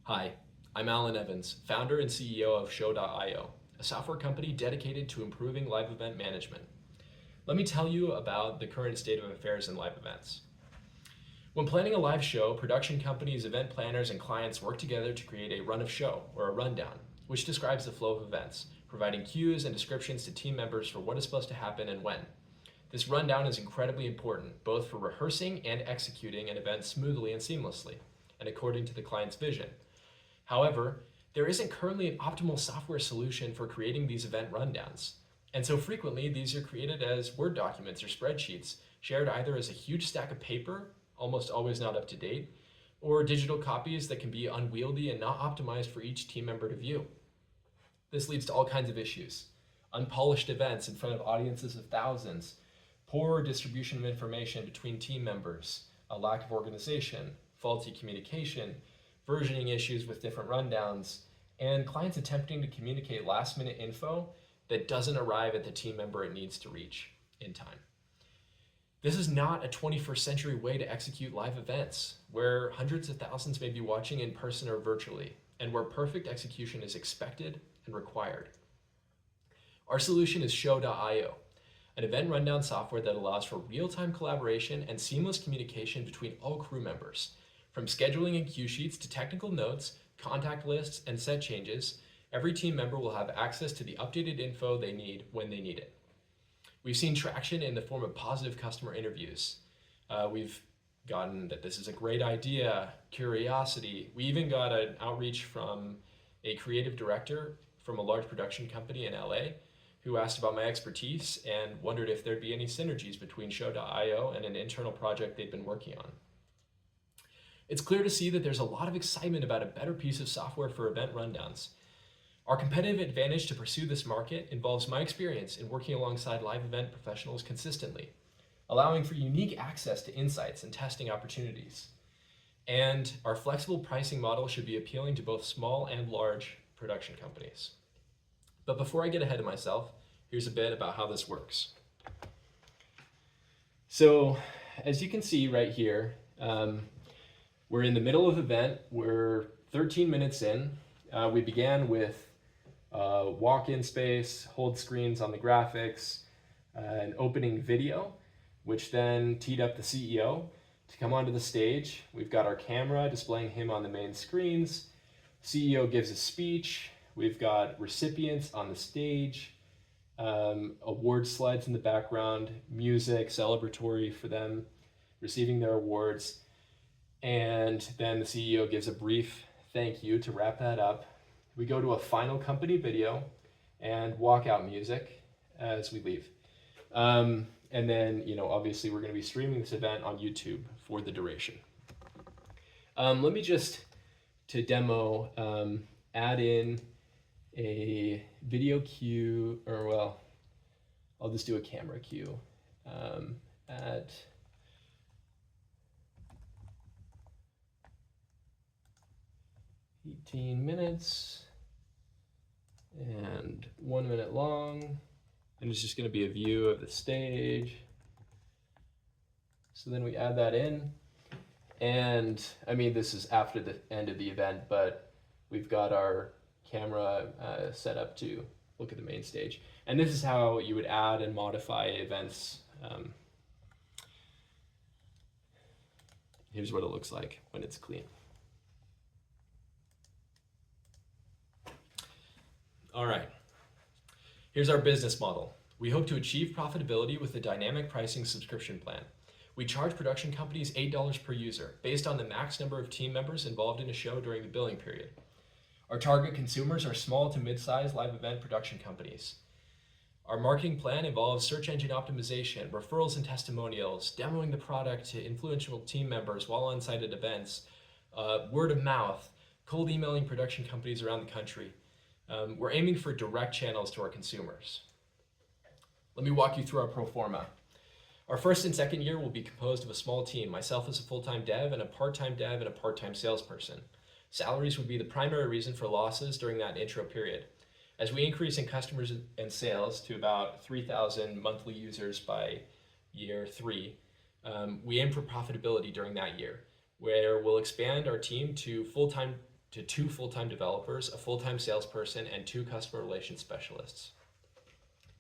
Hi, I'm Alan Evans, founder and CEO of Show.io, a software company dedicated to improving live event management. Let me tell you about the current state of affairs in live events. When planning a live show, production companies, event planners, and clients work together to create a run of show, or a rundown, which describes the flow of events, providing cues and descriptions to team members for what is supposed to happen and when. This rundown is incredibly important, both for rehearsing and executing an event smoothly and seamlessly, and according to the client's vision. However, there isn't currently an optimal software solution for creating these event rundowns. And so frequently, these are created as Word documents or spreadsheets, shared either as a huge stack of paper, almost always not up to date, or digital copies that can be unwieldy and not optimized for each team member to view. This leads to all kinds of issues. Unpolished events in front of audiences of thousands, poor distribution of information between team members, a lack of organization, faulty communication, versioning issues with different rundowns, and clients attempting to communicate last-minute info that doesn't arrive at the team member it needs to reach in time. This is not a 21st century way to execute live events, where hundreds of thousands may be watching in person or virtually, and where perfect execution is expected and required. Our solution is Show.io, an event rundown software that allows for real-time collaboration and seamless communication between all crew members. From scheduling and cue sheets to technical notes, contact lists, and set changes, every team member will have access to the updated info they need when they need it. We've seen traction in the form of positive customer interviews. We've gotten that this is a great idea, curiosity. We even got an outreach from a creative director from a large production company in LA who asked about my expertise and wondered if there'd be any synergies between Show.io and an internal project they'd been working on. It's clear to see that there's a lot of excitement about a better piece of software for event rundowns. Our competitive advantage to pursue this market involves my experience in working alongside live event professionals consistently, allowing for unique access to insights and testing opportunities. And our flexible pricing model should be appealing to both small and large production companies. But before I get ahead of myself, here's a bit about how this works. So, as you can see right here, we're in the middle of the event. We're 13 minutes in. We began with walk-in space, hold screens on the graphics, an opening video, which then teed up the CEO to come onto the stage. We've got our camera displaying him on the main screens. CEO gives a speech. We've got recipients on the stage, award slides in the background, music, celebratory for them receiving their awards. And then the CEO gives a brief thank you to wrap that up. We go to a final company video and walkout music as we leave. And then, obviously we're going to be streaming this event on YouTube for the duration. Let me just, to demo, add in a video cue, I'll just do a camera cue at 18 minutes and 1 minute long, and it's just going to be a view of the stage. So then we add that in, and this is after the end of the event, but we've got our camera set up to look at the main stage. And this is how you would add and modify events. Here's what it looks like when it's clean. All right, here's our business model. We hope to achieve profitability with a dynamic pricing subscription plan. We charge production companies $8 per user based on the max number of team members involved in a show during the billing period. Our target consumers are small to mid-sized live event production companies. Our marketing plan involves search engine optimization, referrals and testimonials, demoing the product to influential team members while on site at events, word of mouth, cold emailing production companies around the country. We're aiming for direct channels to our consumers. Let me walk you through our pro forma. Our first and second year will be composed of a small team, myself as a full-time dev and a part-time dev and a part-time salesperson. Salaries would be the primary reason for losses during that intro period. As we increase in customers and sales to about 3,000 monthly users by year 3, we aim for profitability during that year, where we'll expand our team to full-time to 2 full-time developers, a full-time salesperson, and 2 customer relations specialists.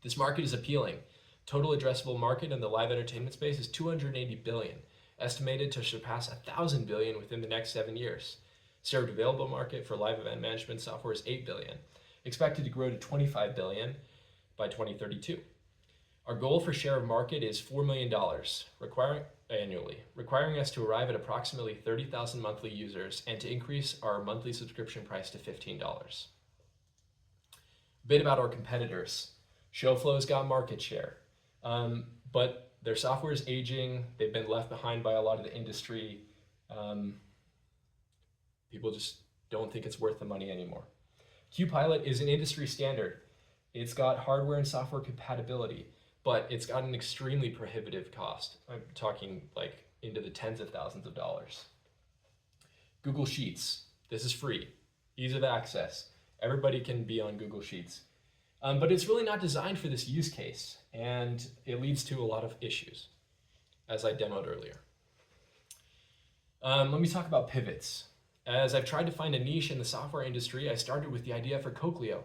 This market is appealing. Total addressable market in the live entertainment space is $280 billion, estimated to surpass $1,000 billion within the next 7 years. Served available market for live event management software is $8 billion, expected to grow to $25 billion by 2032. Our goal for share of market is $4 million annually, requiring us to arrive at approximately 30,000 monthly users and to increase our monthly subscription price to $15. A bit about our competitors. ShowFlow's got market share, but their software is aging. They've been left behind by a lot of the industry. People just don't think it's worth the money anymore. QPilot is an industry standard. It's got hardware and software compatibility, but it's got an extremely prohibitive cost. I'm talking like into the tens of thousands of dollars. Google Sheets, this is free, ease of access. Everybody can be on Google Sheets. But it's really not designed for this use case, and it leads to a lot of issues, as I demoed earlier. Let me talk about pivots. As I've tried to find a niche in the software industry, I started with the idea for Cochleo,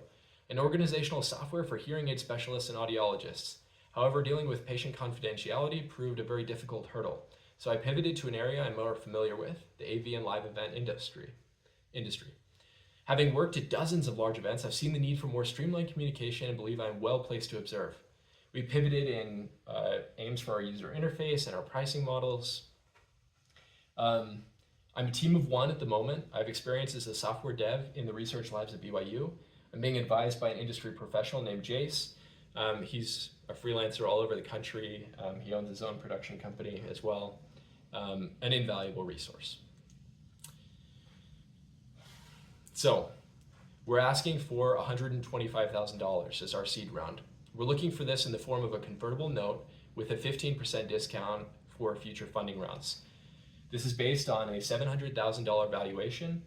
an organizational software for hearing aid specialists and audiologists. However, dealing with patient confidentiality proved a very difficult hurdle, so I pivoted to an area I'm more familiar with, the AV and live event industry. Having worked at dozens of large events, I've seen the need for more streamlined communication and believe I'm well placed to observe. We pivoted in aims for our user interface and our pricing models. I'm a team of 1 at the moment. I have experience as a software dev in the research labs at BYU. I'm being advised by an industry professional named Jace. He's a freelancer all over the country. He owns his own production company as well. An invaluable resource. So we're asking for $125,000 as our seed round. We're looking for this in the form of a convertible note with a 15% discount for future funding rounds. This is based on a $700,000 valuation,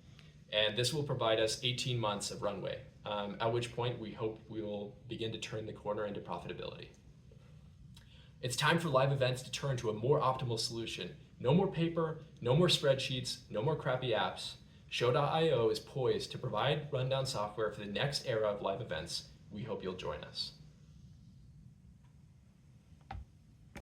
and this will provide us 18 months of runway, at which point we hope we will begin to turn the corner into profitability. It's time for live events to turn to a more optimal solution. No more paper, no more spreadsheets, no more crappy apps. Show.io is poised to provide rundown software for the next era of live events. We hope you'll join us.